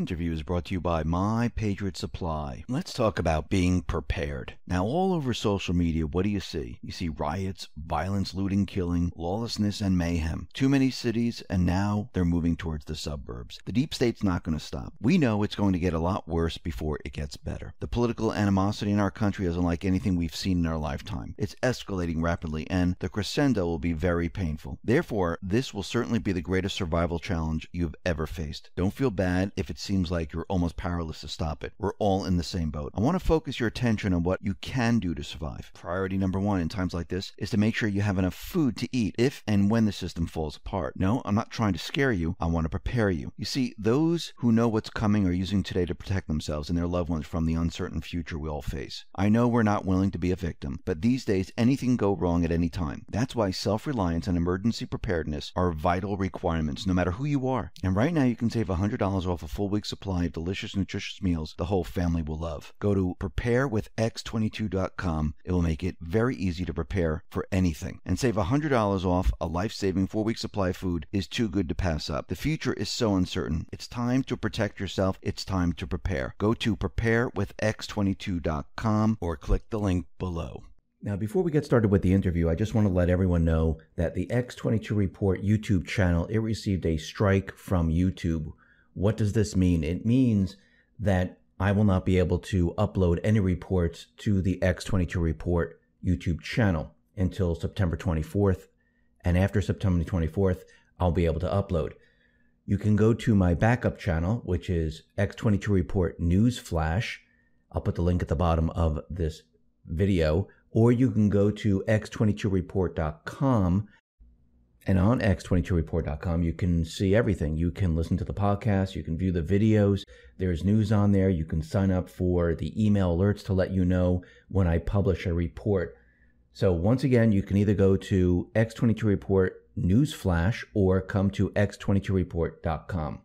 Interview is brought to you by My Patriot Supply. Let's talk about being prepared. Now, all over social media, what do you see? You see riots, violence, looting, killing, lawlessness, and mayhem. Too many cities, and now they're moving towards the suburbs. The deep state's not going to stop. We know it's going to get a lot worse before it gets better. The political animosity in our country is unlike anything we've seen in our lifetime. It's escalating rapidly, and the crescendo will be very painful. Therefore, this will certainly be the greatest survival challenge you've ever faced. Don't feel bad if it seems like you're almost powerless to stop it. We're all in the same boat. I want to focus your attention on what you can do to survive. Priority number one in times like this is to make sure you have enough food to eat if and when the system falls apart. No, I'm not trying to scare you. I want to prepare you. You see, those who know what's coming are using today to protect themselves and their loved ones from the uncertain future we all face. I know we're not willing to be a victim, but these days anything can go wrong at any time. That's why self-reliance and emergency preparedness are vital requirements, no matter who you are. And right now you can save $100 off a full week supply of delicious, nutritious meals the whole family will love. Go to preparewithx22.com. It will make it very easy to prepare for anything. And save $100 off a life-saving 4-week supply of food is too good to pass up. The future is so uncertain. It's time to protect yourself. It's time to prepare. Go to preparewithx22.com or click the link below. Now, before we get started with the interview, I just want to let everyone know that the X22 Report YouTube channel, it received a strike from YouTube. What does this mean? It means that I will not be able to upload any reports to the X22 Report YouTube channel until September 24th. And after September 24th, I'll be able to upload. You can go to my backup channel, which is X22 Report News Flash. I'll put the link at the bottom of this video. Or you can go to x22report.com. And on x22report.com, you can see everything. You can listen to the podcast. You can view the videos. There's news on there. You can sign up for the email alerts to let you know when I publish a report. So once again, you can either go to X22 Report News Flash or come to x22report.com.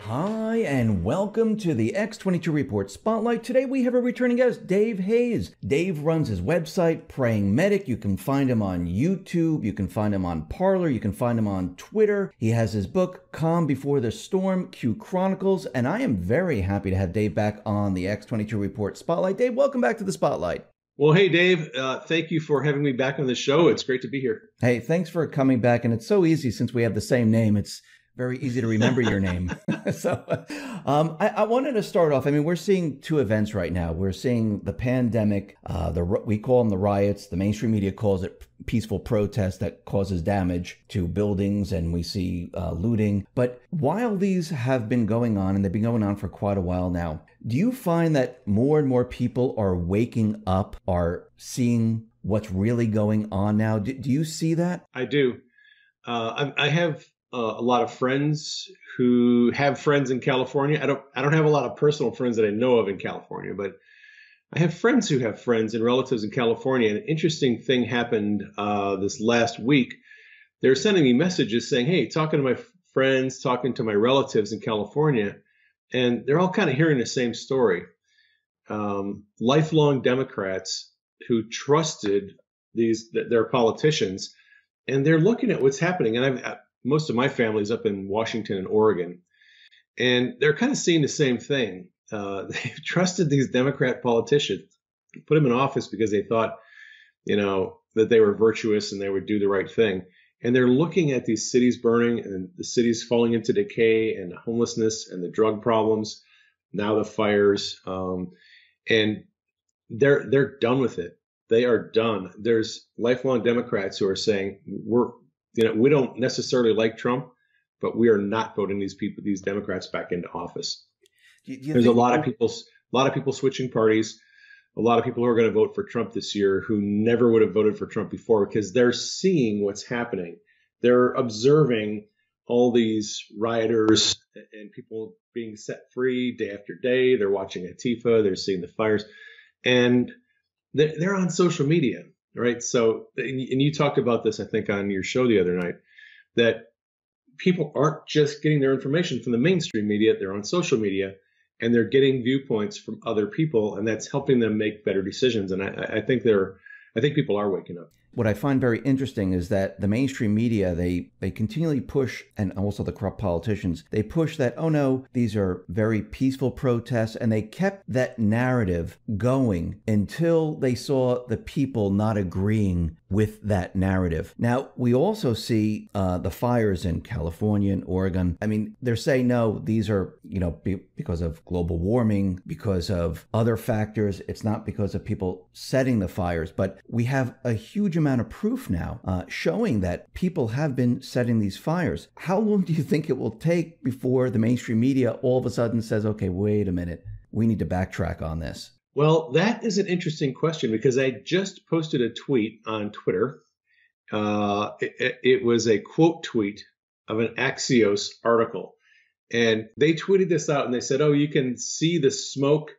Hi, and welcome to the X22 Report Spotlight. Today we have a returning guest, Dave Hayes. Dave runs his website, Praying Medic. You can find him on YouTube. You can find him on Parler. You can find him on Twitter. He has his book, Calm Before the Storm, Q Chronicles. And I am very happy to have Dave back on the X22 Report Spotlight. Dave, welcome back to the Spotlight. Well, hey, Dave, thank you for having me back on the show. It's great to be here. Hey, thanks for coming back. And it's so easy since we have the same name. It's very easy to remember your name. So I wanted to start off. I mean, we're seeing two events right now. We're seeing the pandemic. We call them the riots. The mainstream media calls it peaceful protest that causes damage to buildings, and we see looting. But while these have been going on, and they've been going on for quite a while now, do you find that more and more people are waking up, are seeing what's really going on now? Do you see that? I do. I have a lot of friends who have friends in California. I don't have a lot of personal friends that I know of in California, but I have friends who have friends and relatives in California. An interesting thing happened this last week. They're sending me messages saying, hey, talking to my friends, talking to my relatives in California, and they're all kind of hearing the same story. Lifelong Democrats who trusted their politicians, and they're looking at what's happening. And most of my family's up in Washington and Oregon, and they're kind of seeing the same thing. They've trusted these Democrat politicians, put them in office because they thought, that they were virtuous and they would do the right thing. And they're looking at these cities burning and the cities falling into decay and the homelessness and the drug problems, now the fires, and they're done with it. They are done. There's lifelong Democrats who are saying we don't necessarily like Trump, but we are not voting these Democrats back into office. There's a lot of people switching parties, a lot of people who are going to vote for Trump this year who never would have voted for Trump before because they're seeing what's happening. They're observing all these rioters and people being set free day after day. They're watching Antifa. They're seeing the fires, and they're on social media. Right. So, and you talked about this, I think, on your show the other night, that people aren't just getting their information from the mainstream media, they're on social media, and they're getting viewpoints from other people, and that's helping them make better decisions. And I think people are waking up. What I find very interesting is that the mainstream media, they continually push, and also the corrupt politicians, they push that, oh no, these are very peaceful protests, and they kept that narrative going until they saw the people not agreeing with that narrative. Now, we also see the fires in California and Oregon. I mean, they're saying, no, these are, because of global warming, because of other factors. It's not because of people setting the fires, but we have a huge amount of proof now showing that people have been setting these fires. How long do you think it will take before the mainstream media all of a sudden says, okay, wait a minute, we need to backtrack on this? Well, that is an interesting question, because I just posted a tweet on Twitter. It was a quote tweet of an Axios article. And they tweeted this out and they said, oh, you can see the smoke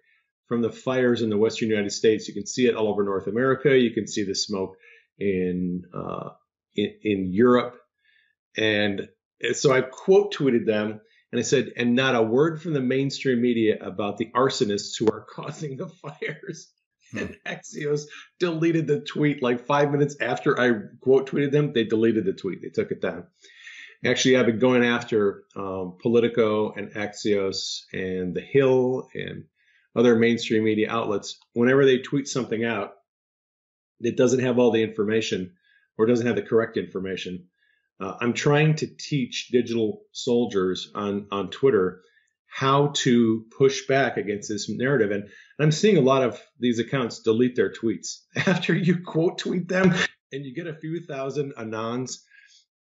from the fires in the Western United States. You can see it all over North America. You can see the smoke in Europe. And so I quote tweeted them. And I said, and not a word from the mainstream media about the arsonists who are causing the fires. And Axios deleted the tweet like 5 minutes after I quote tweeted them. They deleted the tweet. They took it down. Actually, I've been going after Politico and Axios and The Hill and other mainstream media outlets. Whenever they tweet something out that doesn't have all the information or doesn't have the correct information, I'm trying to teach digital soldiers on Twitter how to push back against this narrative. And I'm seeing a lot of these accounts delete their tweets after you quote tweet them, and you get a few thousand anons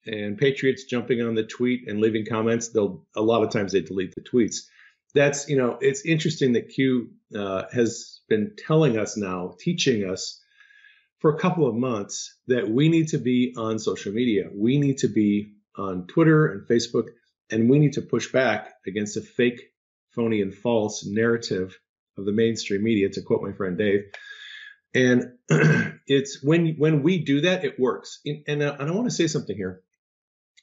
and patriots jumping on the tweet and leaving comments. A lot of times they delete the tweets. That's, it's interesting that Q has been telling us now, teaching us for a couple of months that we need to be on social media. We need to be on Twitter and Facebook, and we need to push back against a fake, phony, and false narrative of the mainstream media, to quote my friend Dave. And it's when we do that, it works. And I want to say something here.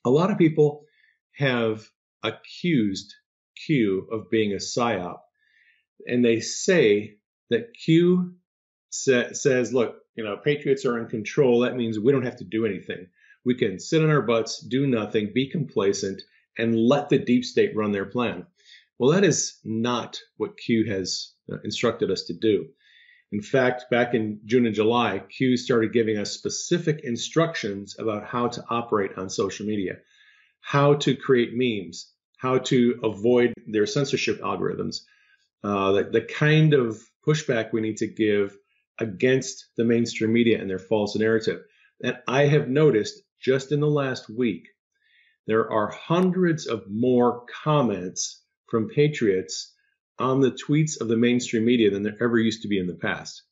A lot of people have accused Q of being a psyop, and they say that Q says, look, patriots are in control. That means we don't have to do anything. We can sit on our butts, do nothing, be complacent, and let the deep state run their plan. Well, that is not what Q has instructed us to do. In fact, back in June and July, Q started giving us specific instructions about how to operate on social media, how to create memes, how to avoid their censorship algorithms, the kind of pushback we need to give against the mainstream media and their false narrative. And I have noticed just in the last week, there are hundreds of more comments from patriots on the tweets of the mainstream media than there ever used to be in the past.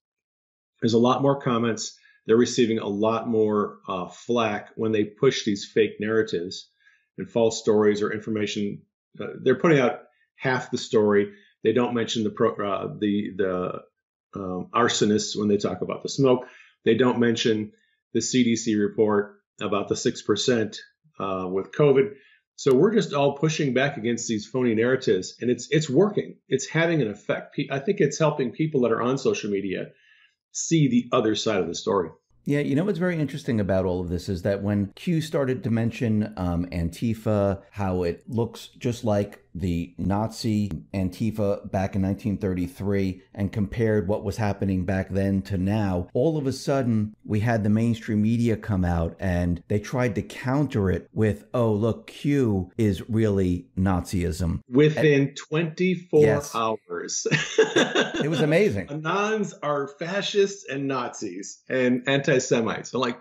There's a lot more comments. They're receiving a lot more flack when they push these fake narratives and false stories or information. They're putting out half the story. They don't mention the arsonists when they talk about the smoke. They don't mention the CDC report about the 6% with COVID. So we're just all pushing back against these phony narratives, and it's working. It's having an effect. I think it's helping people that are on social media see the other side of the story. Yeah, what's very interesting about all of this is that when Q started to mention Antifa, how it looks just like the Nazi Antifa back in 1933, and compared what was happening back then to now, all of a sudden we had the mainstream media come out and they tried to counter it with, oh, look, Q is really Nazism. Within 24 hours. It was amazing. Anons are fascists and Nazis and anti-Semites. I'm like,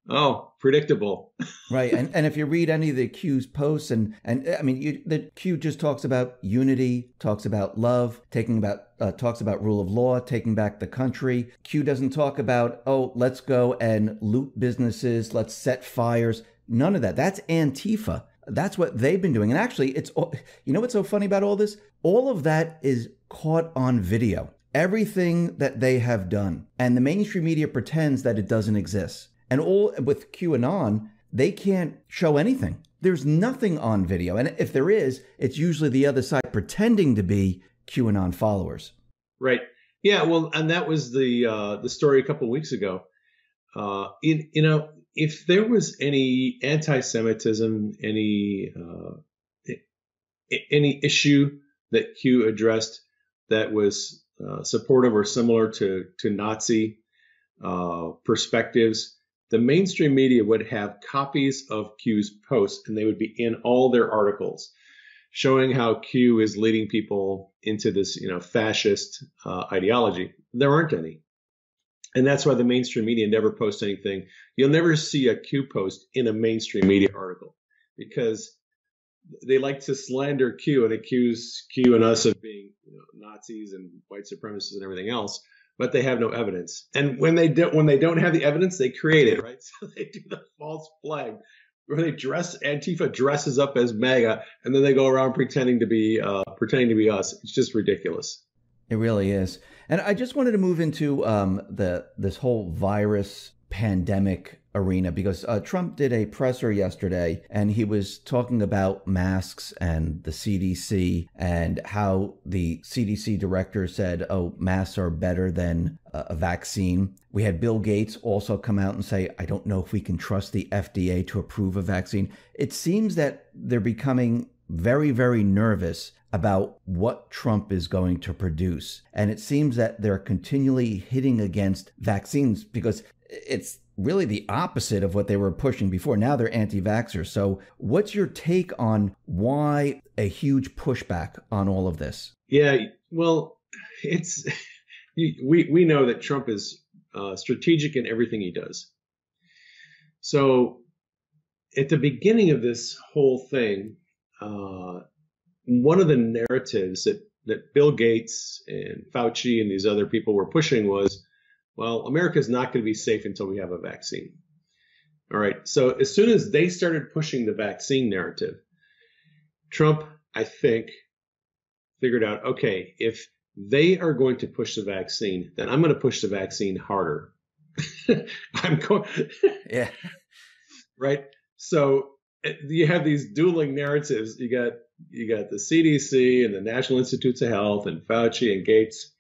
oh, predictable. Right. And if you read any of the Q's posts, and I mean, the Q just talks about unity, talks about love, talks about rule of law, taking back the country. Q doesn't talk about, oh, let's go and loot businesses, let's set fires. None of that. That's Antifa. That's what they've been doing. And actually, what's so funny about all this? All of that is caught on video. Everything that they have done. And the mainstream media pretends that it doesn't exist. And all with QAnon, they can't show anything. there's nothing on video. And if there is, it's usually the other side pretending to be QAnon followers. Right. Yeah. Well, and that was the story a couple of weeks ago. If there was any anti-Semitism, any issue that Q addressed that was supportive or similar to Nazi perspectives, the mainstream media would have copies of Q's posts, and they would be in all their articles, showing how Q is leading people into this, fascist ideology. There aren't any. And that's why the mainstream media never posts anything. You'll never see a Q post in a mainstream media article because they like to slander Q and accuse Q and us of being Nazis and white supremacists and everything else, but they have no evidence. And when they don't have the evidence, they create it, right? So they do the false flag where Antifa dresses up as MAGA, and then they go around pretending to be us. It's just ridiculous. It really is. And I just wanted to move into this whole virus pandemic arena because Trump did a presser yesterday and he was talking about masks and the CDC and how the CDC director said, oh, masks are better than a vaccine. We had Bill Gates also come out and say, I don't know if we can trust the FDA to approve a vaccine. It seems that they're becoming very, very nervous about what Trump is going to produce. And it seems that they're continually hitting against vaccines because it's really the opposite of what they were pushing before. Now they're anti-vaxxers. So what's your take on why a huge pushback on all of this? Yeah, well, we know that Trump is strategic in everything he does. So at the beginning of this whole thing, one of the narratives that Bill Gates and Fauci and these other people were pushing was, well, America is not going to be safe until we have a vaccine. All right. So as soon as they started pushing the vaccine narrative, Trump, I think, figured out, okay, if they are going to push the vaccine, then I'm going to push the vaccine harder. I'm going. Yeah. Right. So you have these dueling narratives. You got the CDC and the National Institutes of Health and Fauci and Gates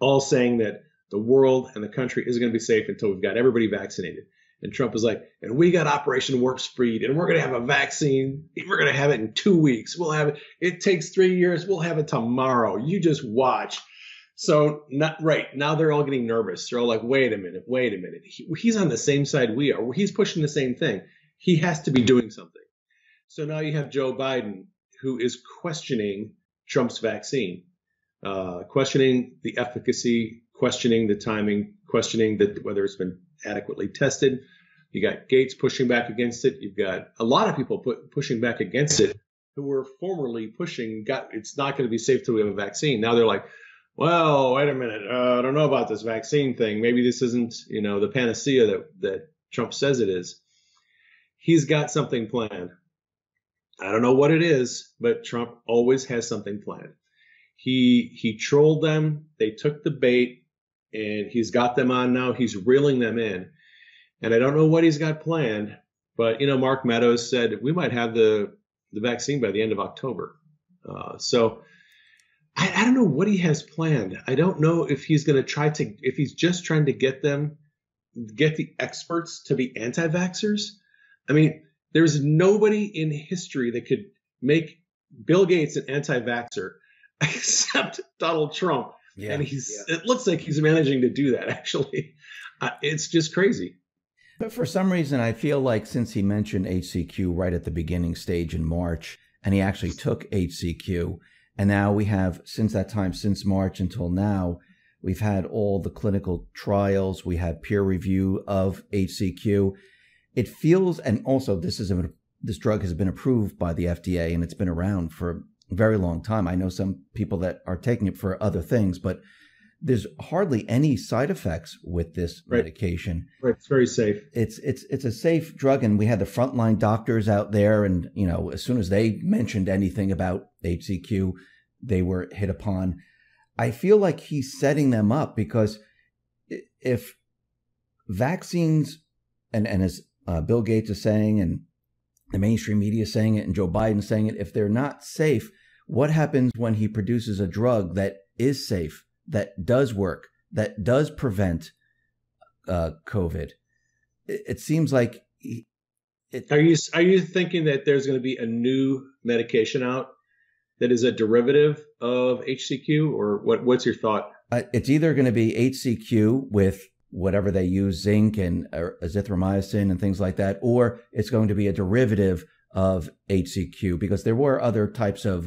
all saying that the world and the country isn't going to be safe until we've got everybody vaccinated. And Trump is like, and we got Operation Warp Speed, and we're going to have a vaccine. We're going to have it in 2 weeks. We'll have it. It takes 3 years. We'll have it tomorrow. You just watch. So now they're all getting nervous. They're all like, wait a minute. He's on the same side we are. He's pushing the same thing. He has to be doing something. So now you have Joe Biden, who is questioning Trump's vaccine, questioning the efficacy, questioning the timing, questioning whether it's been adequately tested. You got Gates pushing back against it. You've got a lot of people pushing back against it who were formerly pushing, it's not going to be safe till we have a vaccine. Now they're like, well, wait a minute. I don't know about this vaccine thing. Maybe this isn't, the panacea that Trump says it is. He's got something planned. I don't know what it is, but Trump always has something planned. He trolled them. They took the bait, and he's got them on now. He's reeling them in. And I don't know what he's got planned, but, Mark Meadows said we might have the vaccine by the end of October. So I don't know what he has planned. I don't know if he's going to if he's just trying to get the experts to be anti-vaxxers. I mean, there's nobody in history that could make Bill Gates an anti-vaxxer except Donald Trump. Yeah, and it looks like he's managing to do that, actually. It's just crazy. But for some reason, I feel like since he mentioned HCQ right at the beginning stage in March, and he actually took HCQ, and now we have, since that time, since March until now, we've had all the clinical trials, we had peer review of HCQ. It feels, and also this drug has been approved by the FDA, and it's been around for a very long time. I know some people that are taking it for other things, but there's hardly any side effects with this medication. Right, it's very safe. It's a safe drug, and we had the frontline doctors out there, and as soon as they mentioned anything about HCQ, they were hit upon. I feel like he's setting them up because if vaccines, and as Bill Gates is saying, and the mainstream media saying it and Joe Biden saying it, if they're not safe, what happens when he produces a drug that is safe, that does work, that does prevent COVID? It seems like Are you thinking that there's going to be a new medication out that is a derivative of HCQ, or what's your thought? It's either going to be HCQ with whatever they use, zinc and azithromycin and things like that, or it's going to be a derivative of HCQ, because there were other types of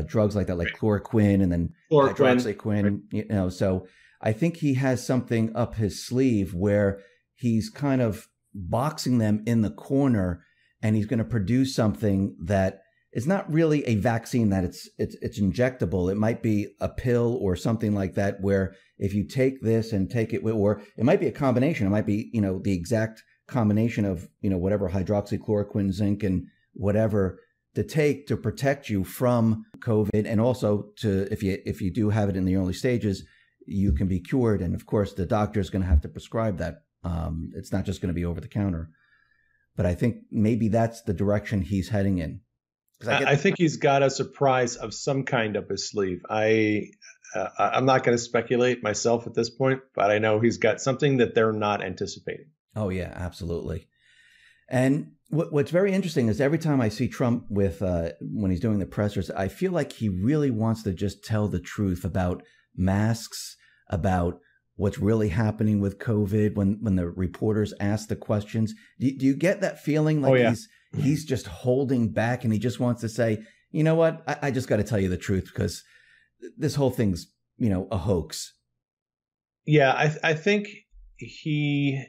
drugs like that, like chloroquine and then hydroxyquine. Right. So I think he has something up his sleeve where he's kind of boxing them in the corner, and he's going to produce something that is not really a vaccine, that it's injectable. It might be a pill or something like that, where if you take this and take it, or it might be a combination. It might be, the exact combination of, whatever hydroxychloroquine, zinc, and whatever to take to protect you from COVID. And also to, if you do have it in the early stages, you can be cured. And of course, the doctor is going to have to prescribe that. It's not just going to be over the counter. But I think maybe that's the direction he's heading in. I think he's got a surprise of some kind up his sleeve. I'm not going to speculate myself at this point, but I know he's got something that they're not anticipating. Oh, yeah, absolutely. And what's very interesting is every time I see Trump when he's doing the pressers, I feel like he really wants to just tell the truth about masks, about what's really happening with COVID when the reporters ask the questions. Do you get that feeling like he's just holding back, and he just wants to say, you know what, I just got to tell you the truth because this whole thing's, a hoax? Yeah, I think he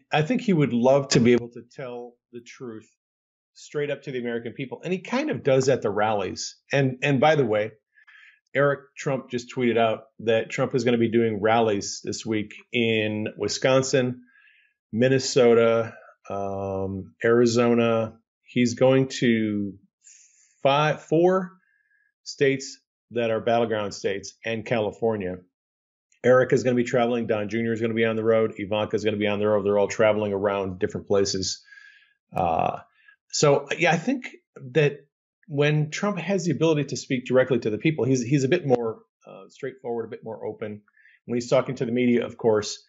would love to be able to tell the truth straight up to the American people. And he kind of does at the rallies. And by the way, Eric Trump just tweeted out that Trump is going to be doing rallies this week in Wisconsin, Minnesota, Arizona. He's going to 4 states that are battleground states and California. Eric is going to be traveling. Don Jr. is going to be on the road. Ivanka is going to be on the road. They're all traveling around different places. So I think that when Trump has the ability to speak directly to the people, he's a bit more straightforward, a bit more open. When he's talking to the media, of course,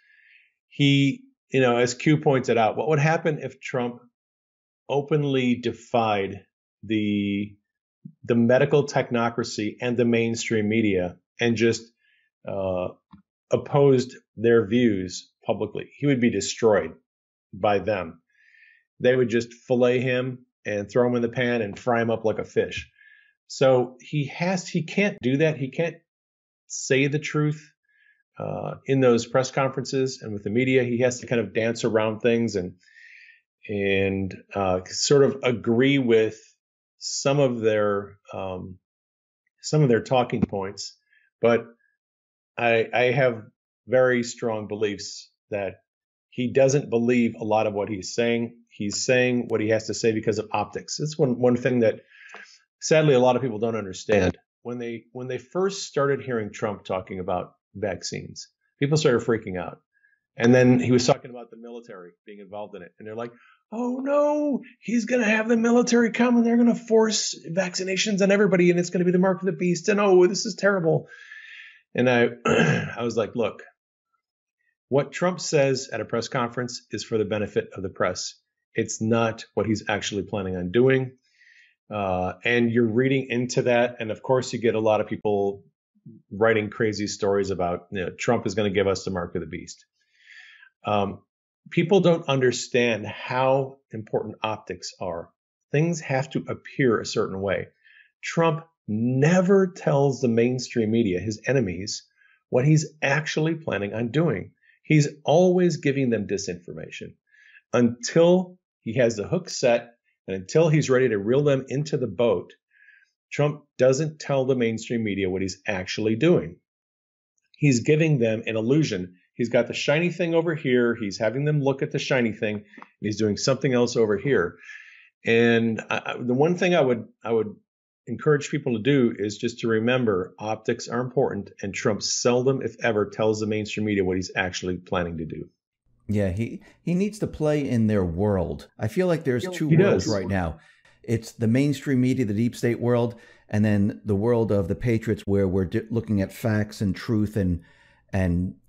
he, as Q pointed out, what would happen if Trump openly defied the medical technocracy and the mainstream media and just opposed their views publicly? He would be destroyed by them. They would just fillet him and throw him in the pan and fry him up like a fish. So he can't do that. He can't say the truth in those press conferences and with the media. He has to kind of dance around things and sort of agree with some of their talking points. But I have very strong beliefs that he doesn't believe a lot of what he's saying. He's saying what he has to say because of optics. It's one thing that sadly a lot of people don't understand. When they first started hearing Trump talking about vaccines, people started freaking out. And then he was talking about the military being involved in it. And they're like, oh no, he's going to have the military come and they're going to force vaccinations on everybody and it's going to be the mark of the beast. And oh, this is terrible. And I was like, look, what Trump says at a press conference is for the benefit of the press. It's not what he's actually planning on doing. And you're reading into that. And of course, you get a lot of people writing crazy stories about, Trump is going to give us the mark of the beast. People don't understand how important optics are. Things have to appear a certain way. Trump never tells the mainstream media, his enemies, what he's actually planning on doing. He's always giving them disinformation until he has the hook set and until he's ready to reel them into the boat. Trump doesn't tell the mainstream media what he's actually doing. He's giving them an illusion. He's got the shiny thing over here. He's having them look at the shiny thing, and he's doing something else over here. And the one thing I would encourage people to do is just to remember optics are important, and Trump seldom, if ever, tells the mainstream media what he's actually planning to do. Yeah, he needs to play in their world. I feel like there's two worlds right now. It's the mainstream media, the deep state world, and then the world of the patriots, where we're looking at facts and truth and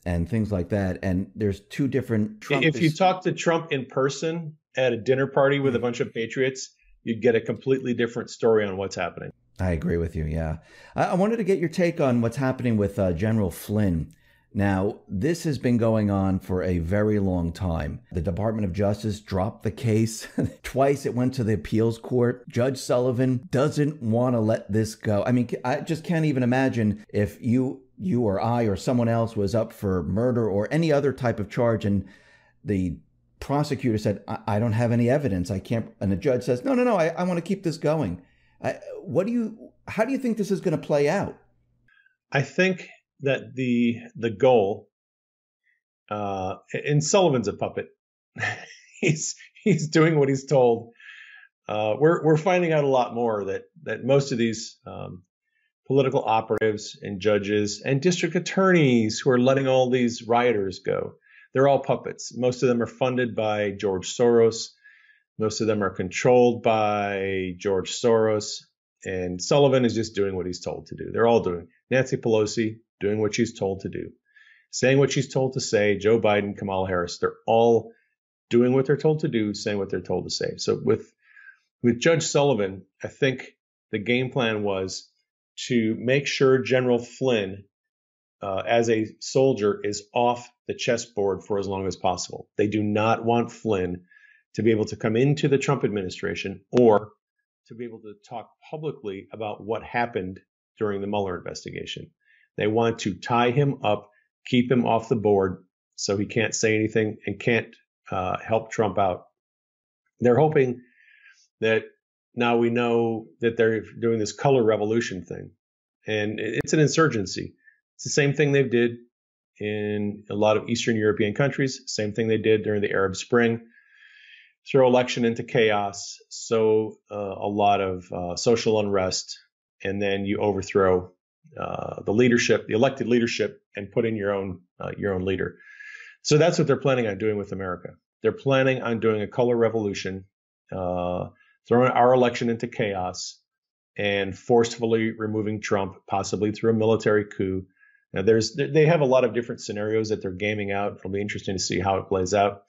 things like that. And there's two different. If you talk to Trump in person at a dinner party with a bunch of patriots, you'd get a completely different story on what's happening. I agree with you. Yeah, I wanted to get your take on what's happening with General Flynn. Now, this has been going on for a very long time. The Department of Justice dropped the case twice. It went to the appeals court. Judge Sullivan doesn't want to let this go. I mean, I just can't even imagine if you or I or someone else was up for murder or any other type of charge, and the prosecutor said, I don't have any evidence. I can't. And the judge says, no, I want to keep this going. How do you think this is going to play out? I think that the goal, and Sullivan's a puppet. he's doing what he's told. We're finding out a lot more that most of these political operatives and judges and district attorneys who are letting all these rioters go, they're all puppets. Most of them are funded by George Soros. Most of them are controlled by George Soros. And Sullivan is just doing what he's told to do. They're all doing. Nancy Pelosi doing what she's told to do, saying what she's told to say. Joe Biden, Kamala Harris, they're all doing what they're told to do, saying what they're told to say. So with Judge Sullivan, I think the game plan was to make sure General Flynn, as a soldier, is off the chessboard for as long as possible. They do not want Flynn to be able to come into the Trump administration or to be able to talk publicly about what happened during the Mueller investigation. They want to tie him up, keep him off the board so he can't say anything and can't help Trump out. They're hoping that now we know that they're doing this color revolution thing, and it's an insurgency. It's the same thing they did in a lot of Eastern European countries, same thing they did during the Arab Spring. Throw election into chaos, sow a lot of social unrest, and then you overthrow the leadership, the elected leadership, and put in your own leader. So that's what they're planning on doing with America. They're planning on doing a color revolution, throwing our election into chaos, and forcefully removing Trump, possibly through a military coup. Now, they have a lot of different scenarios that they're gaming out. It'll be interesting to see how it plays out.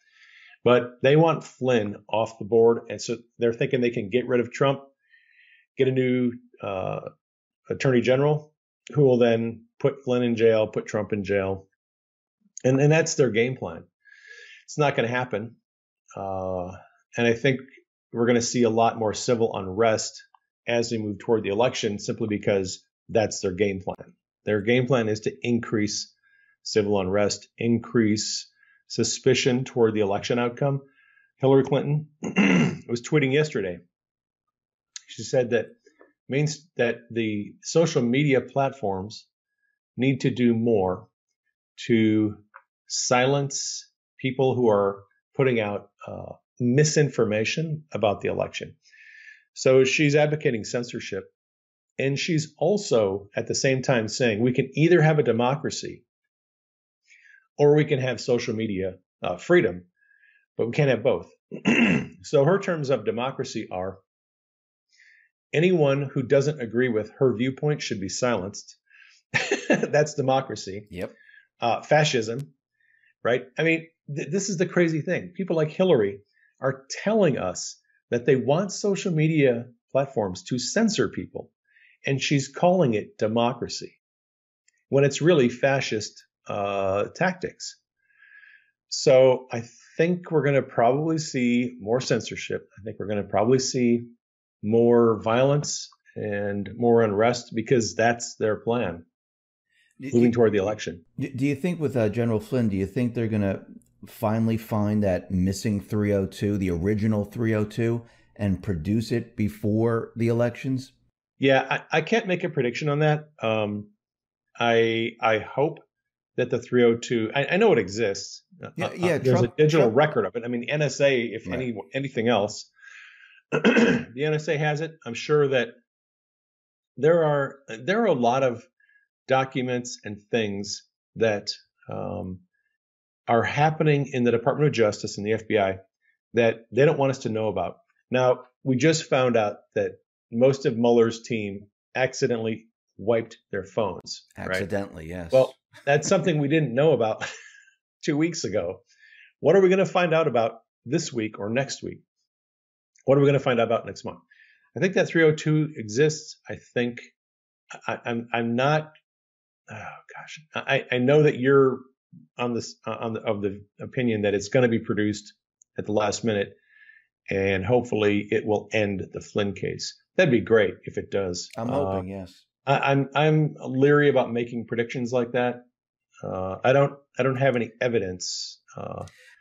But they want Flynn off the board, and so they're thinking they can get rid of Trump, get a new attorney general who will then put Flynn in jail, put Trump in jail, and that's their game plan. It's not going to happen, and I think we're going to see a lot more civil unrest as we move toward the election, simply because that's their game plan. Their game plan is to increase civil unrest, increase suspicion toward the election outcome. Hillary Clinton was tweeting yesterday. She said that means that the social media platforms need to do more to silence people who are putting out misinformation about the election. So she's advocating censorship. And she's also at the same time saying we can either have a democracy or we can have social media freedom, but we can't have both. So her terms of democracy are anyone who doesn't agree with her viewpoint should be silenced. That's democracy. Yep. Fascism, right? I mean, this is the crazy thing. People like Hillary are telling us that they want social media platforms to censor people, and she's calling it democracy when it's really fascist tactics. So I think we're going to probably see more censorship. I think we're going to probably see more violence and more unrest because that's their plan moving toward the election. Do you think with General Flynn, do you think they're going to finally find that missing 302, the original 302, and produce it before the elections? Yeah, I can't make a prediction on that. I hope that the 302, I know it exists. There's Trump, a digital record of it. I mean, the NSA, if anything else, the NSA has it. I'm sure that there are a lot of documents and things that are happening in the Department of Justice and the FBI that they don't want us to know about. Now, we just found out that most of Mueller's team accidentally wiped their phones. Accidentally, right? yes. Well, that's something we didn't know about 2 weeks ago. What are we going to find out about this week or next week? What are we going to find out about next month? I think that 302 exists. I think I'm not. Oh gosh, I know that you're on this of the opinion that it's going to be produced at the last minute, and hopefully it will end the Flynn case. That'd be great if it does. I'm hoping, yes. I'm leery about making predictions like that. I don't have any evidence.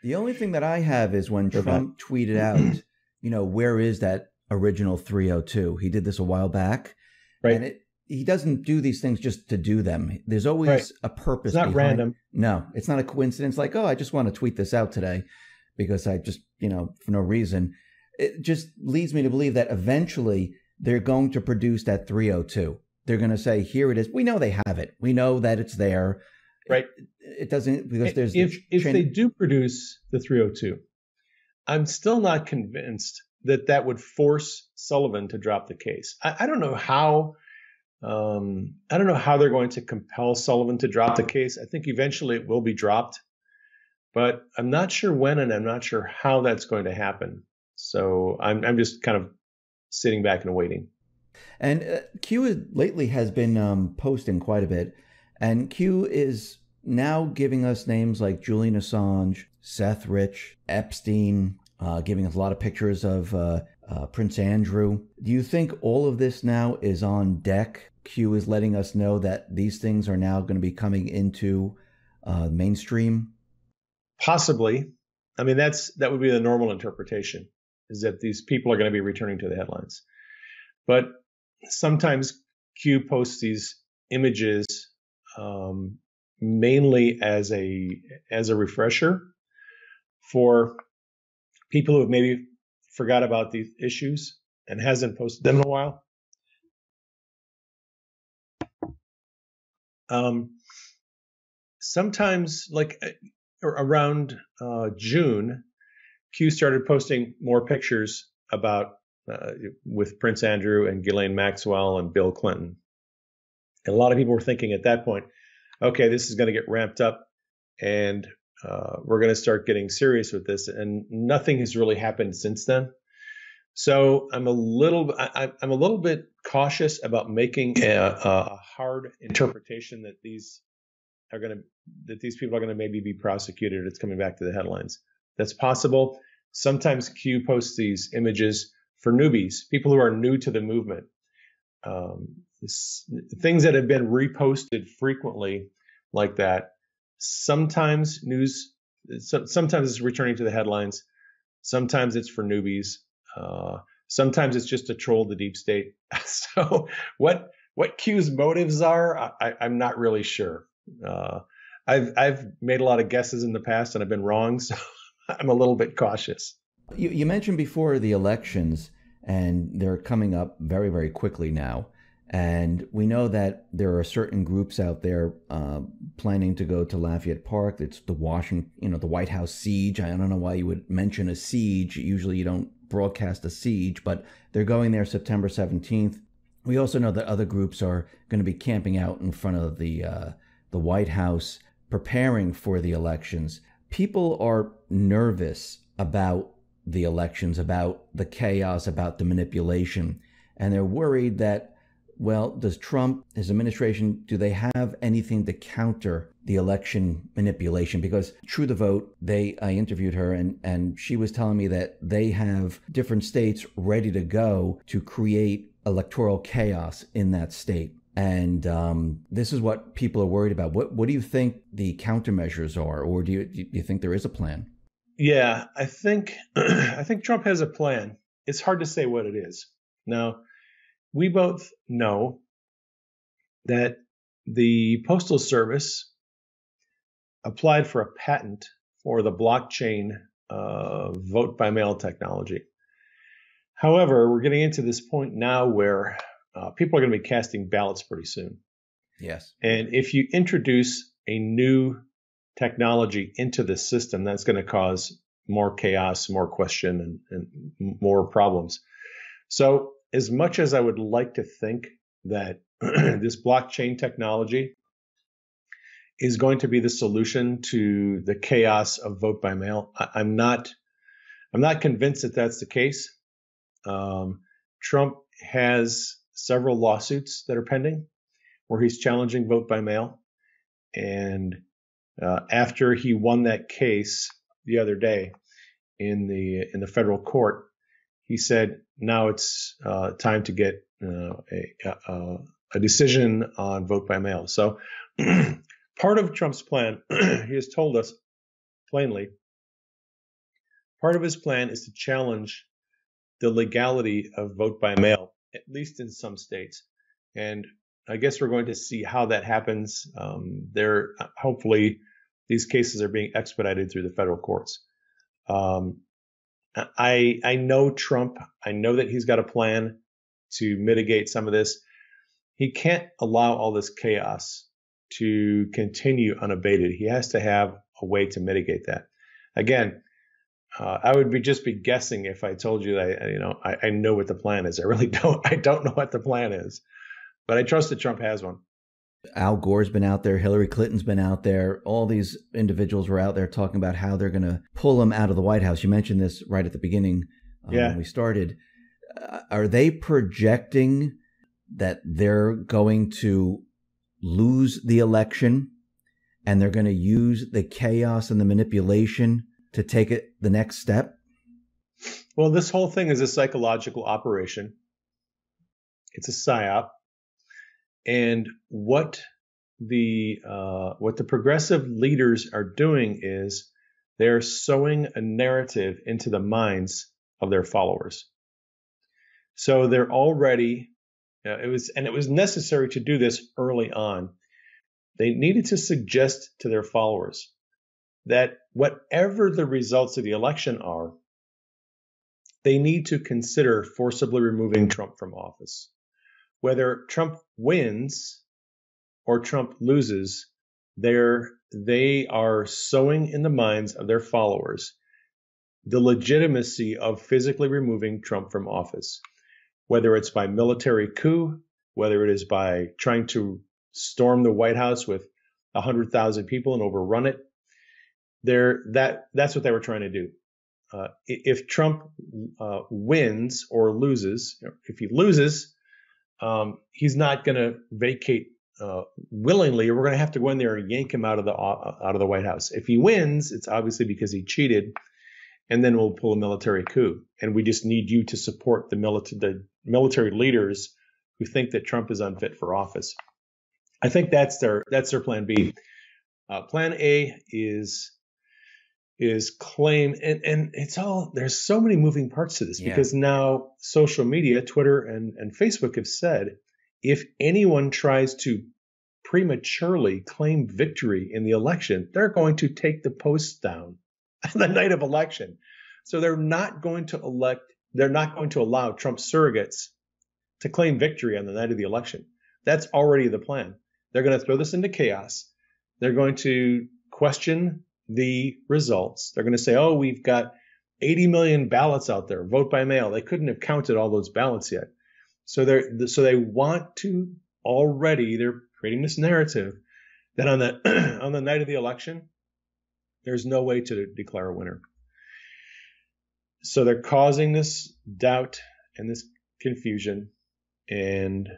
The only thing that I have is when Trump tweeted out, where is that original 302? He did this a while back, right? And he doesn't do these things just to do them. There's always a purpose. It's not random. No, it's not a coincidence. Like, oh, I just want to tweet this out today because I just, for no reason. It just leads me to believe that eventually they're going to produce that 302. They're going to say, here it is. We know they have it. We know that it's there. Right. It doesn't, because there's if they do produce the 302, I'm still not convinced that would force Sullivan to drop the case. I don't know how. I don't know how they're going to compel Sullivan to drop the case. I think eventually it will be dropped, but I'm not sure when, and I'm not sure how that's going to happen. So I'm just kind of sitting back and waiting. And Q lately has been posting quite a bit, and Q is now giving us names like Julian Assange, Seth Rich, Epstein, giving us a lot of pictures of Prince Andrew. Do you think all of this now is on deck? Q is letting us know that these things are now going to be coming into mainstream? Possibly. I mean, that would be the normal interpretation, is that these people are going to be returning to the headlines. But sometimes Q posts these images mainly as a refresher for people who have maybe forgot about these issues and hasn't posted them in a while. Sometimes, like around June, Q started posting more pictures about with Prince Andrew and Ghislaine Maxwell and Bill Clinton. And a lot of people were thinking at that point, okay, this is going to get ramped up, and we're going to start getting serious with this. And nothing has really happened since then. So I'm a little bit cautious about making a hard interpretation that these people are going to maybe be prosecuted. It's coming back to the headlines. That's possible. Sometimes Q posts these images for newbies, people who are new to the movement. Things that have been reposted frequently like that. Sometimes it's returning to the headlines. Sometimes it's for newbies. Sometimes it's just to troll the deep state. So what Q's motives are, I'm not really sure. I've made a lot of guesses in the past and I've been wrong, so I'm a little bit cautious. You mentioned before the elections, and they're coming up very, very quickly now. And we know that there are certain groups out there planning to go to Lafayette Park. It's the White House siege. I don't know why you would mention a siege. Usually you don't broadcast a siege, but they're going there September 17th. We also know that other groups are going to be camping out in front of the White House, preparing for the elections. People are nervous about the elections, about the chaos, about the manipulation, and they're worried that, well, does Trump, his administration, do they have anything to counter the election manipulation? Because True the Vote, I interviewed her, and she was telling me that they have different states ready to go to create electoral chaos in that state. And this is what people are worried about. What do you think the countermeasures are, or do you think there is a plan? Yeah, I think Trump has a plan. It's hard to say what it is. Now, we both know that the Postal Service applied for a patent for the blockchain vote by mail technology. However, we're getting into this point now where people are going to be casting ballots pretty soon. Yes. And if you introduce a new technology into the system, that's going to cause more chaos, more question, and more problems. So as much as I would like to think that this blockchain technology is going to be the solution to the chaos of vote by mail, I'm not convinced that that's the case. Trump has several lawsuits that are pending where he's challenging vote by mail. And after he won that case the other day in the federal court, he said now it's time to get a decision on vote by mail. So part of Trump's plan, he has told us plainly, part of his plan is to challenge the legality of vote by mail, at least in some states. And I guess we're going to see how that happens. Hopefully these cases are being expedited through the federal courts. I know Trump. I know that he's got a plan to mitigate some of this. He can't allow all this chaos to continue unabated. He has to have a way to mitigate that. Again, I would just be guessing if I told you that I know what the plan is. I really don't. I don't know what the plan is, but I trust that Trump has one. Al Gore's been out there. Hillary Clinton's been out there. All these individuals were out there talking about how they're going to pull him out of the White House. You mentioned this right at the beginning when we started. Are they projecting that they're going to lose the election and they're going to use the chaos and the manipulation to take it the next step? Well, this whole thing is a psychological operation. It's a psyop. And what the progressive leaders are doing is they're sowing a narrative into the minds of their followers. So they're already it was necessary to do this early on. They needed to suggest to their followers that whatever the results of the election are, they need to consider forcibly removing Trump from office. Whether Trump wins or Trump loses, they are sowing in the minds of their followers the legitimacy of physically removing Trump from office. Whether it's by military coup, whether it is by trying to storm the White House with 100,000 people and overrun it, that's what they were trying to do. If Trump wins or loses, if he loses, he's not going to vacate willingly. We're going to have to go in there and yank him out of the White House. If he wins, it's obviously because he cheated, and then we'll pull a military coup. And we just need you to support the military leaders who think that Trump is unfit for office. I think that's their plan B. Plan A is claim, and it's all, there's so many moving parts to this because now social media, Twitter and Facebook have said, if anyone tries to prematurely claim victory in the election, they're going to take the posts down the night of election. So they're not going to allow Trump surrogates to claim victory on the night of the election. That's already the plan. They're going to throw this into chaos. They're going to question the results. They're going to say, oh, we've got 80 million ballots out there, vote by mail. They couldn't have counted all those ballots yet. So they want to they're creating this narrative that on the night of the election, there's no way to declare a winner. So they're causing this doubt and this confusion. And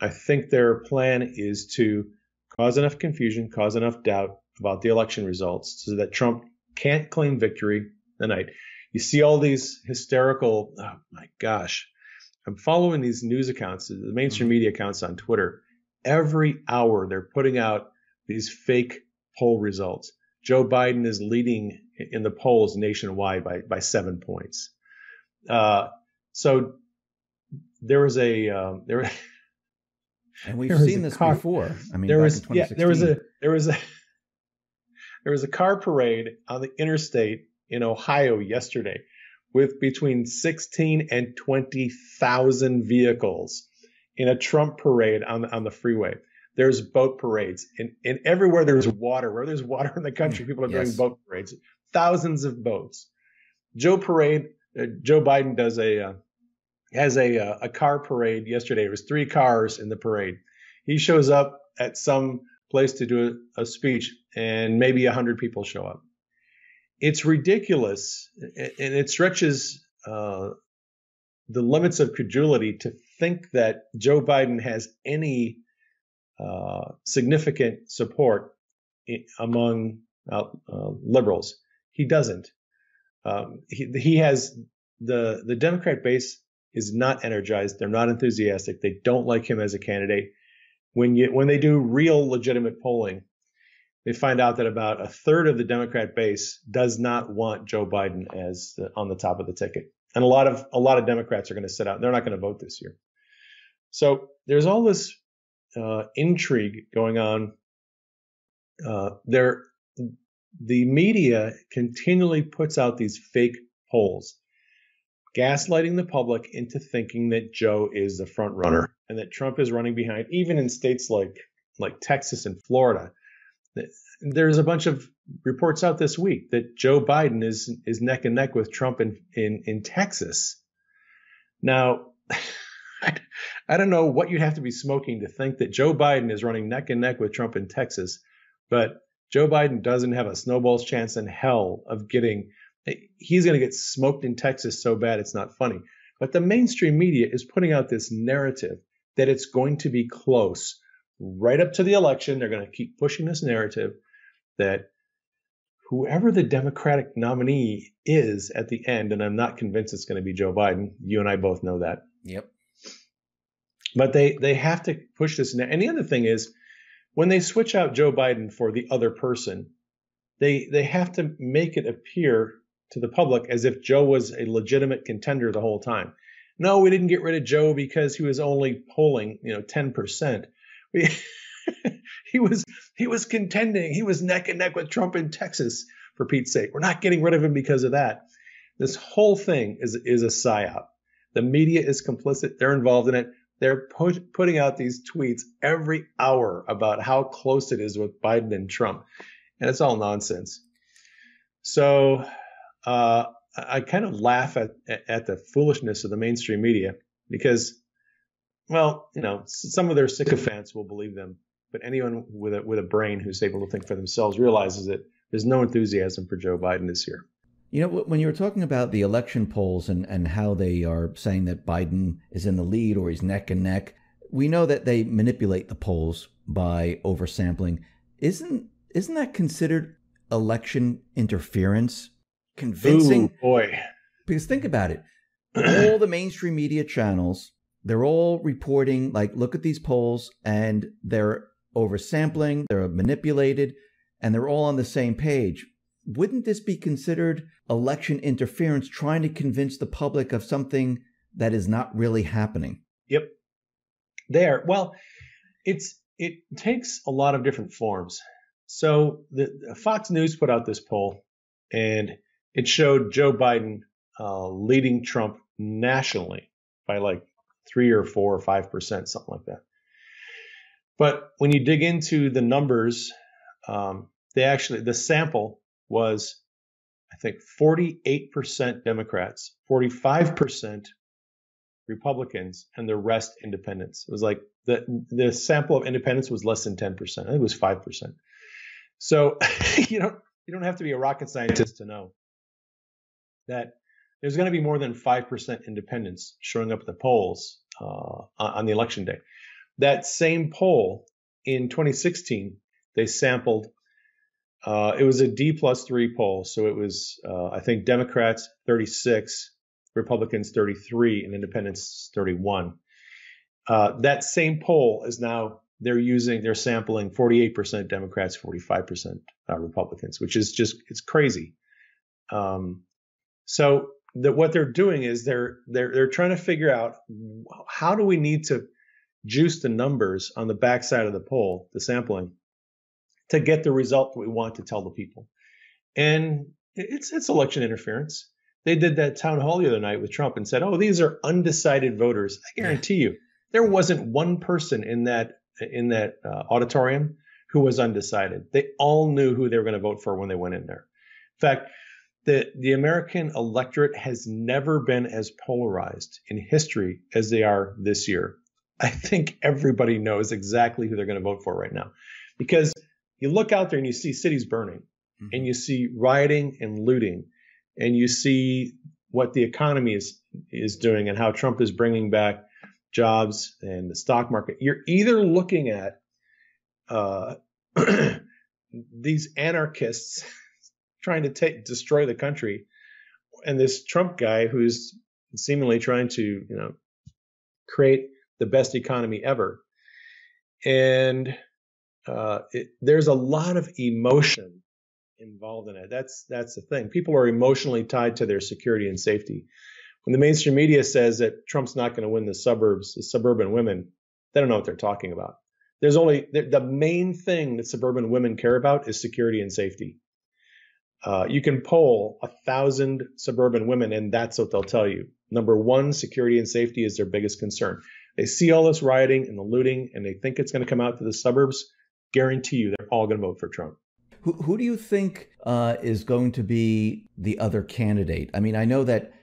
I think their plan is to cause enough confusion, cause enough doubt about the election results so that Trump can't claim victory the night. You see all these hysterical, oh my gosh, I'm following these news accounts, the mainstream media accounts on Twitter. Every hour they're putting out these fake poll results. Joe Biden is leading in the polls nationwide by 7 points. So there was and we've seen this before. I mean, there was a car parade on the interstate in Ohio yesterday with between 16 and 20,000 vehicles in a Trump parade on the freeway. There's boat parades and everywhere there's water. Where there's water in the country, people are doing boat parades. Thousands of boats. Joe Biden does a has a car parade yesterday. There was 3 cars in the parade. He shows up at some place to do a speech, and maybe 100 people show up. It's ridiculous, and it stretches the limits of credulity to think that Joe Biden has any significant support among liberals. He doesn't. He has the Democrat base is not energized. They're not enthusiastic. They don't like him as a candidate. When they do real legitimate polling, they find out that about a third of the Democrat base does not want Joe Biden as on the top of the ticket, and a lot of Democrats are going to sit out. They're not going to vote this year. So there's all this intrigue going on. The media continually puts out these fake polls, gaslighting the public into thinking that Joe is the front runner and that Trump is running behind. Even in states like Texas and Florida, there's a bunch of reports out this week that Joe Biden is neck and neck with Trump in Texas. Now, I don't know what you'd have to be smoking to think that Joe Biden is running neck and neck with Trump in Texas, but Joe Biden doesn't have a snowball's chance in hell of getting. He's going to get smoked in Texas so bad it's not funny. But the mainstream media is putting out this narrative that it's going to be close right up to the election. They're going to keep pushing this narrative that whoever the Democratic nominee is at the end, and I'm not convinced it's going to be Joe Biden. You and I both know that. Yep. But they have to push this. And the other thing is, when they switch out Joe Biden for the other person, they have to make it appear to the public as if Joe was a legitimate contender the whole time. No, we didn't get rid of Joe because he was only polling, 10%. He was contending. He was neck and neck with Trump in Texas, for Pete's sake. We're not getting rid of him because of that. This whole thing is a psyop. The media is complicit. They're involved in it. They're putting out these tweets every hour about how close it is with Biden and Trump. And it's all nonsense. So I kind of laugh at the foolishness of the mainstream media because, well, some of their sycophants will believe them. But anyone with a brain who's able to think for themselves realizes that there's no enthusiasm for Joe Biden this year. When you were talking about the election polls and how they are saying that Biden is in the lead or he's neck and neck, we know that they manipulate the polls by oversampling. Isn't that considered election interference? Convincing? Ooh, boy. Because think about it. All the mainstream media channels, they're all reporting, like, look at these polls, and they're oversampling, they're manipulated, and they're all on the same page. Wouldn't this be considered election interference, trying to convince the public of something that is not really happening? Yep. Well, it takes a lot of different forms. So the Fox News put out this poll, and it showed Joe Biden leading Trump nationally by like 3 or 4 or 5%, something like that. But when you dig into the numbers, the sample was, I think, 48% Democrats, 45% Republicans, and the rest independents. It was like the sample of independents was less than 10%. I think it was 5%. So you don't have to be a rocket scientist to know that there's going to be more than 5% independents showing up at the polls on the election day. That same poll in 2016, they sampled. It was a D+3 poll, so it was I think Democrats 36, Republicans 33, and Independents 31. That same poll is now they're sampling 48% Democrats, 45% Republicans, which is it's crazy. So what they're doing is they're trying to figure out how do we need to juice the numbers on the backside of the poll, the sampling, to get the result that we want to tell the people. And it's election interference. They did that town hall the other night with Trump and said, oh, these are undecided voters. I guarantee you, there wasn't one person in that auditorium who was undecided. They all knew who they were going to vote for when they went in there. In fact, the American electorate has never been as polarized in history as they are this year. I think everybody knows exactly who they're going to vote for right now, because you look out there and you see cities burning, and you see rioting and looting, and you see what the economy is doing and how Trump is bringing back jobs and the stock market. You're either looking at these anarchists trying to destroy the country, and this Trump guy who's seemingly trying to, create the best economy ever. And there's a lot of emotion involved in it. That's the thing. People are emotionally tied to their security and safety. When the mainstream media says that Trump's not going to win the suburban women, they don't know what they're talking about. There's only the main thing that suburban women care about is security and safety. You can poll 1,000 suburban women, and that's what they'll tell you. Number one, security and safety is their biggest concern. They see all this rioting and the looting, and they think it's going to come out to the suburbs. Guarantee you, they're all going to vote for Trump. Who do you think is going to be the other candidate? I mean, I know that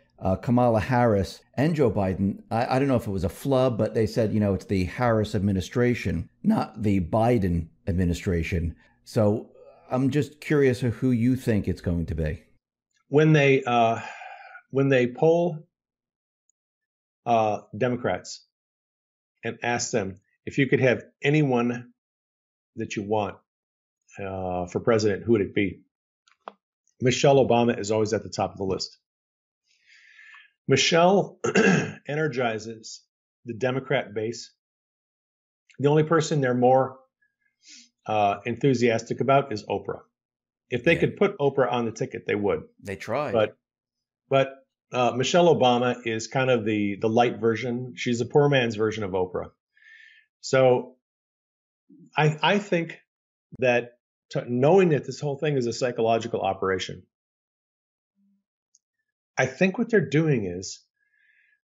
Kamala Harris and Joe Biden, I don't know if it was a flub, but they said, it's the Harris administration, not the Biden administration. So I'm just curious of who you think it's going to be. When they poll Democrats and ask them if you could have anyone that you want for president, who would it be? Michelle Obama is always at the top of the list. Michelle energizes the Democrat base. The only person they're more enthusiastic about is Oprah. If they could put Oprah on the ticket, they would. They tried. But Michelle Obama is kind of the light version. She's a poor man's version of Oprah. So I think that knowing that this whole thing is a psychological operation, I think what they're doing is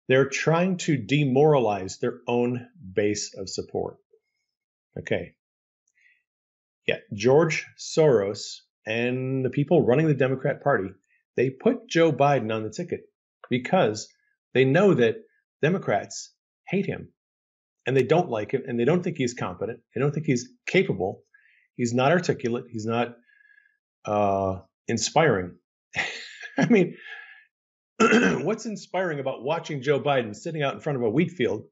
they're trying to demoralize their own base of support. Okay. Yeah, George Soros and the people running the Democrat Party, they put Joe Biden on the ticket because they know that Democrats hate him and they don't like him and they don't think he's competent. They don't think he's capable. He's not articulate. He's not inspiring. I mean, what's inspiring about watching Joe Biden sitting out in front of a wheat field,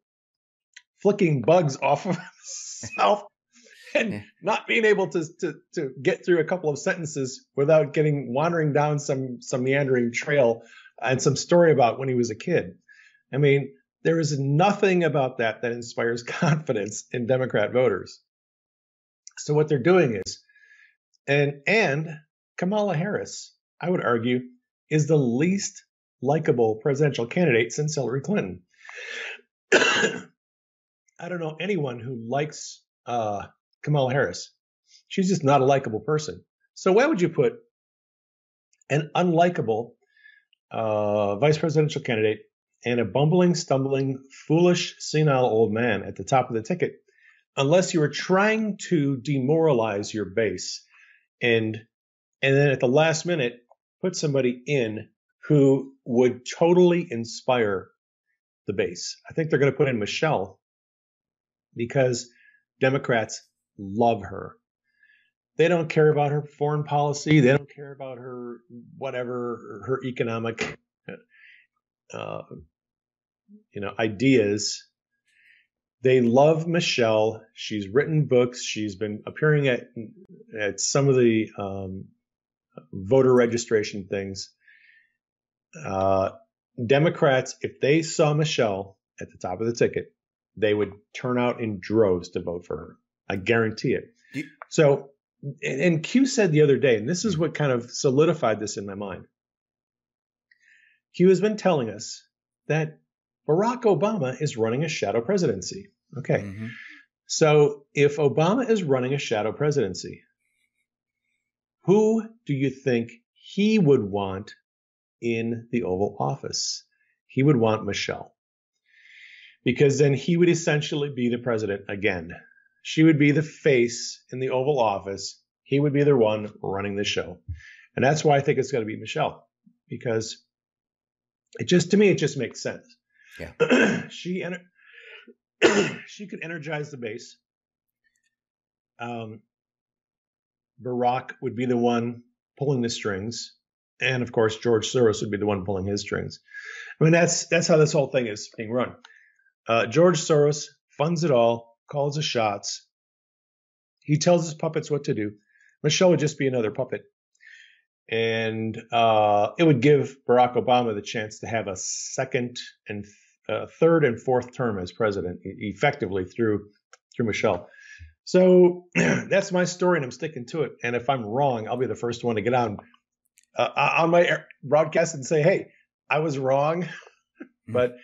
flicking bugs off of himself and not being able to get through a couple of sentences without wandering down some meandering trail and some story about when he was a kid? I mean, there is nothing about that inspires confidence in Democrat voters. So what they're doing is, and Kamala Harris, I would argue, is the least likable presidential candidate since Hillary Clinton. I don't know anyone who likes Kamala Harris. She's just not a likable person. So why would you put an unlikable vice presidential candidate and a bumbling, stumbling, foolish, senile old man at the top of the ticket, unless you were trying to demoralize your base and then at the last minute put somebody in who would totally inspire the base? I think they're going to put in Michelle because Democrats love her. They don't care about her foreign policy. They don't care about her her economic ideas. They love Michelle. She's written books. She's been appearing at some of the voter registration things. Democrats, if they saw Michelle at the top of the ticket, they would turn out in droves to vote for her. I guarantee it. So, and Q said the other day, and this is what kind of solidified this in my mind. Q has been telling us that Barack Obama is running a shadow presidency. Okay. Mm-hmm. So if Obama is running a shadow presidency, who do you think he would want in the Oval Office? He would want Michelle, because then he would essentially be the president again. She would be the face in the Oval Office. He would be the one running the show. And that's why I think it's going to be Michelle. because to me, it just makes sense. Yeah. She could energize the base. Barack would be the one pulling the strings, and of course George Soros would be the one pulling his strings. I mean, that's how this whole thing is being run. George Soros funds it all, calls the shots. He tells his puppets what to do. Michelle would just be another puppet. And it would give Barack Obama the chance to have a second and third and fourth term as president, effectively through Michelle. So that's my story, and I'm sticking to it. And if I'm wrong, I'll be the first one to get on my broadcast and say, "Hey, I was wrong." But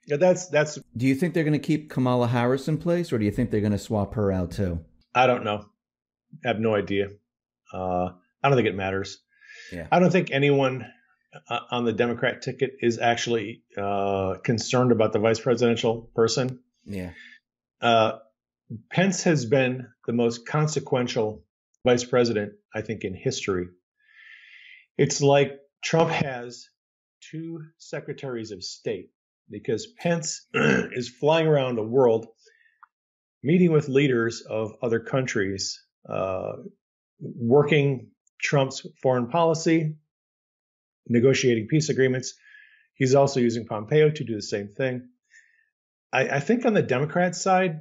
that's. Do you think they're going to keep Kamala Harris in place, or do you think they're going to swap her out too? I don't know. I have no idea. I don't think it matters. Yeah. I don't think anyone on the Democrat ticket is actually concerned about the vice presidential person. Yeah. Pence has been the most consequential vice president, I think, in history. It's like Trump has two secretaries of state, because Pence is flying around the world meeting with leaders of other countries, working Trump's foreign policy, negotiating peace agreements. He's also using Pompeo to do the same thing. I think on the Democrat side,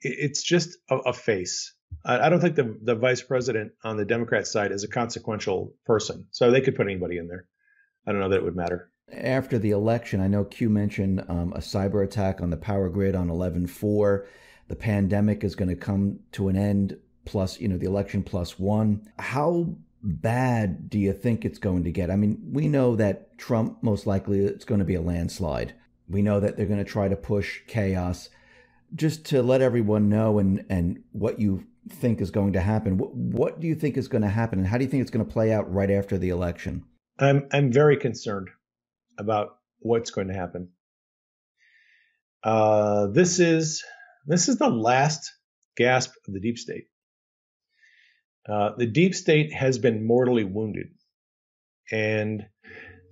it's just a face. I don't think the vice president on the Democrat side is a consequential person. So they could put anybody in there. I don't know that it would matter. After the election, I know Q mentioned a cyber attack on the power grid on 11/4. The pandemic is going to come to an end, plus, the election plus one. How bad do you think it's going to get? I mean, we know that Trump, most likely, it's going to be a landslide. We know that they're going to try to push chaos. Just to let everyone know and what you think is going to happen, what do you think is going to happen, and how do you think it's going to play out right after the election? I'm very concerned about what's going to happen. This is the last gasp of the deep state. The deep state has been mortally wounded, and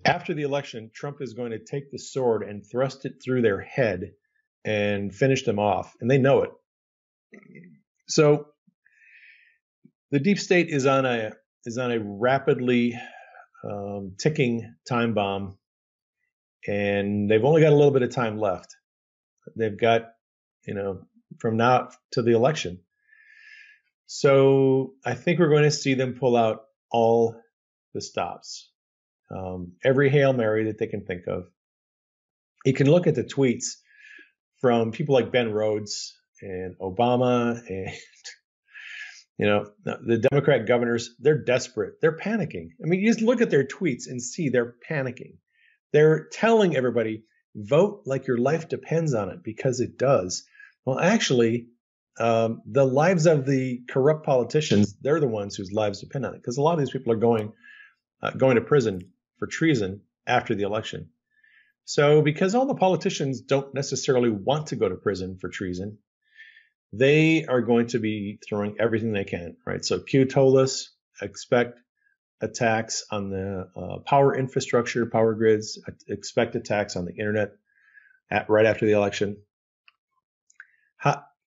after the election, Trump is going to take the sword and thrust it through their head and finish them off, and they know it. So the deep state is on a rapidly ticking time bomb, and they've only got a little bit of time left. They've got, from now to the election. So I think we're going to see them pull out all the stops, every Hail Mary that they can think of. You can look at the tweets from people like Ben Rhodes and Obama and, the Democrat governors. They're desperate. They're panicking. I mean, you just look at their tweets and see they're panicking. They're telling everybody, vote like your life depends on it, because it does. Well, actually, the lives of the corrupt politicians, they're the ones whose lives depend on it, because a lot of these people are going to prison for treason after the election. So because all the politicians don't necessarily want to go to prison for treason, they are going to be throwing everything they can, right? So Q told us, expect attacks on the power infrastructure, power grids, expect attacks on the internet right after the election.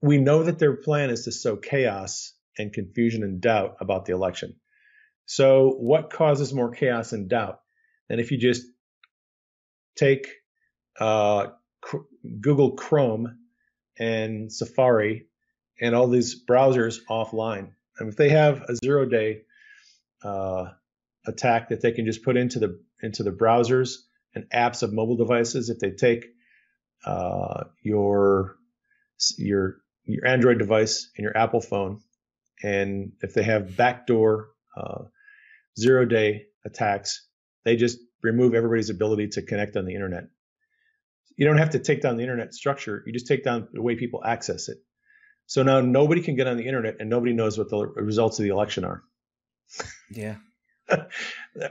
We know that their plan is to sow chaos and confusion and doubt about the election. So what causes more chaos and doubt than if you just take Google Chrome and Safari and all these browsers offline? And if they have a 0-day attack that they can just put into the browsers and apps of mobile devices, if they take your Android device and your Apple phone, and if they have backdoor 0-day attacks, they just remove everybody's ability to connect on the internet. You don't have to take down the internet structure. You just take down the way people access it. So now nobody can get on the internet, and nobody knows what the results of the election are. Yeah.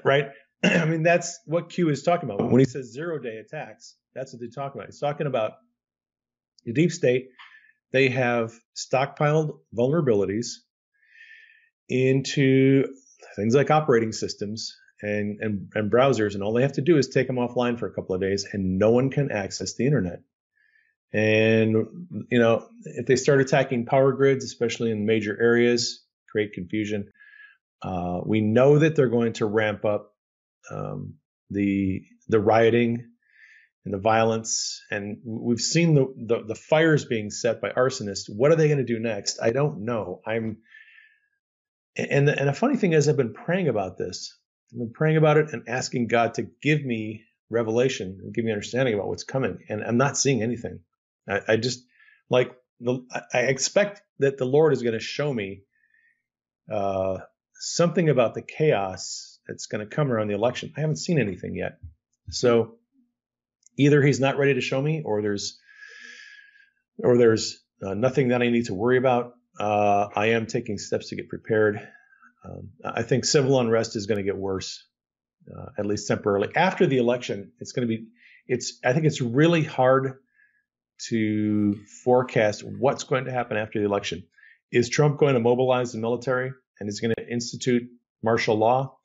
Right? I mean, that's what Q is talking about. When he says 0-day attacks, that's what they're talking about. He's talking about the deep state. They have stockpiled vulnerabilities into things like operating systems and browsers, and all they have to do is take them offline for a couple of days, and no one can access the internet. And if they start attacking power grids, especially in major areas, create confusion. We know that they're going to ramp up the rioting and the violence, and we've seen the fires being set by arsonists. What are they going to do next? I don't know. And the funny thing is, I've been praying about this. I've been praying about it and asking God to give me revelation and give me understanding about what's coming, and I'm not seeing anything. I just I expect that the Lord is going to show me something about the chaos that's going to come around the election. I haven't seen anything yet. So either he's not ready to show me, or there's nothing that I need to worry about. I am taking steps to get prepared. I think civil unrest is going to get worse, at least temporarily. After the election, I think it's really hard to forecast what's going to happen after the election. Is Trump going to mobilize the military and is going to institute martial law?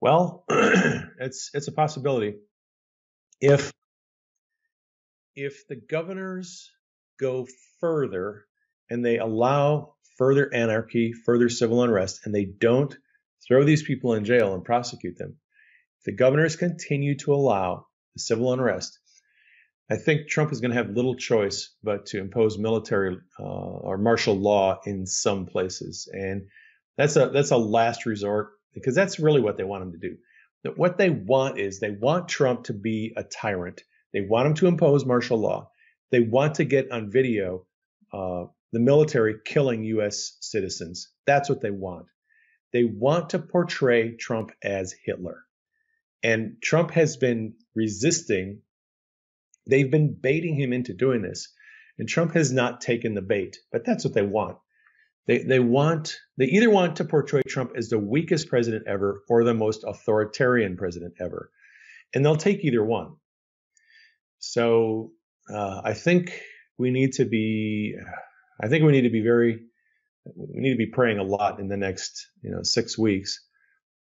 Well, it's a possibility. If the governors go further and they allow further anarchy, further civil unrest, and they don't throw these people in jail and prosecute them, if the governors continue to allow the civil unrest, I think Trump is going to have little choice but to impose military or martial law in some places. And that's a last resort, because that's really what they want him to do. What they want is they want Trump to be a tyrant. They want him to impose martial law. They want to get on video the military killing U.S. citizens. That's what they want. They want to portray Trump as Hitler. And Trump has been resisting. They've been baiting him into doing this. And Trump has not taken the bait. But that's what they want. They either want to portray Trump as the weakest president ever or the most authoritarian president ever. And they'll take either one. So I think we need to be praying a lot in the next 6 weeks.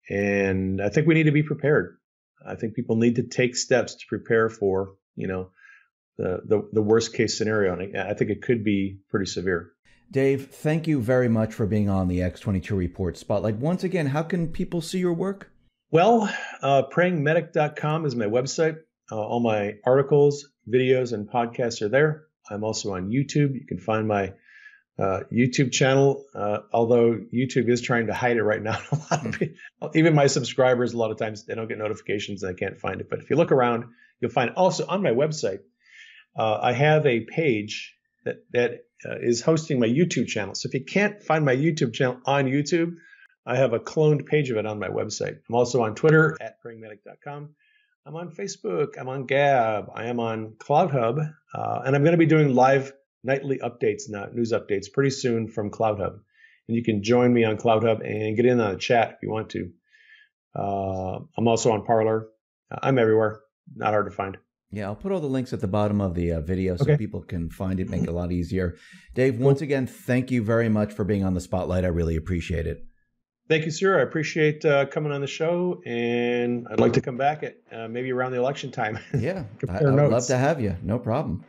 And I think we need to be prepared. I think people need to take steps to prepare for the worst case scenario. And I think it could be pretty severe. Dave, thank you very much for being on the X22 Report Spotlight. Once again, how can people see your work? Well, prayingmedic.com is my website. All my articles, videos, and podcasts are there. I'm also on YouTube. You can find my YouTube channel, although YouTube is trying to hide it right now. A lot of people, even my subscribers, a lot of times they don't get notifications and I can't find it. But if you look around, you'll find it. Also on my website, I have a page that is hosting my YouTube channel. So if you can't find my YouTube channel on YouTube, I have a cloned page of it on my website. I'm also on Twitter at prayingmedic.com. I'm on Facebook. I'm on Gab. I am on CloutHub. And I'm going to be doing live nightly updates, news updates pretty soon from CloutHub. And you can join me on CloutHub and get in on the chat if you want to. I'm also on Parler. I'm everywhere. Not hard to find. Yeah, I'll put all the links at the bottom of the video so people can find it, make it a lot easier. Dave, once again, thank you very much for being on the Spotlight. I really appreciate it. Thank you, sir. I appreciate coming on the show, and I'd like to come back at maybe around the election time. Yeah, I'd love to have you. No problem.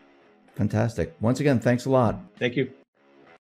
Fantastic. Once again, thanks a lot. Thank you.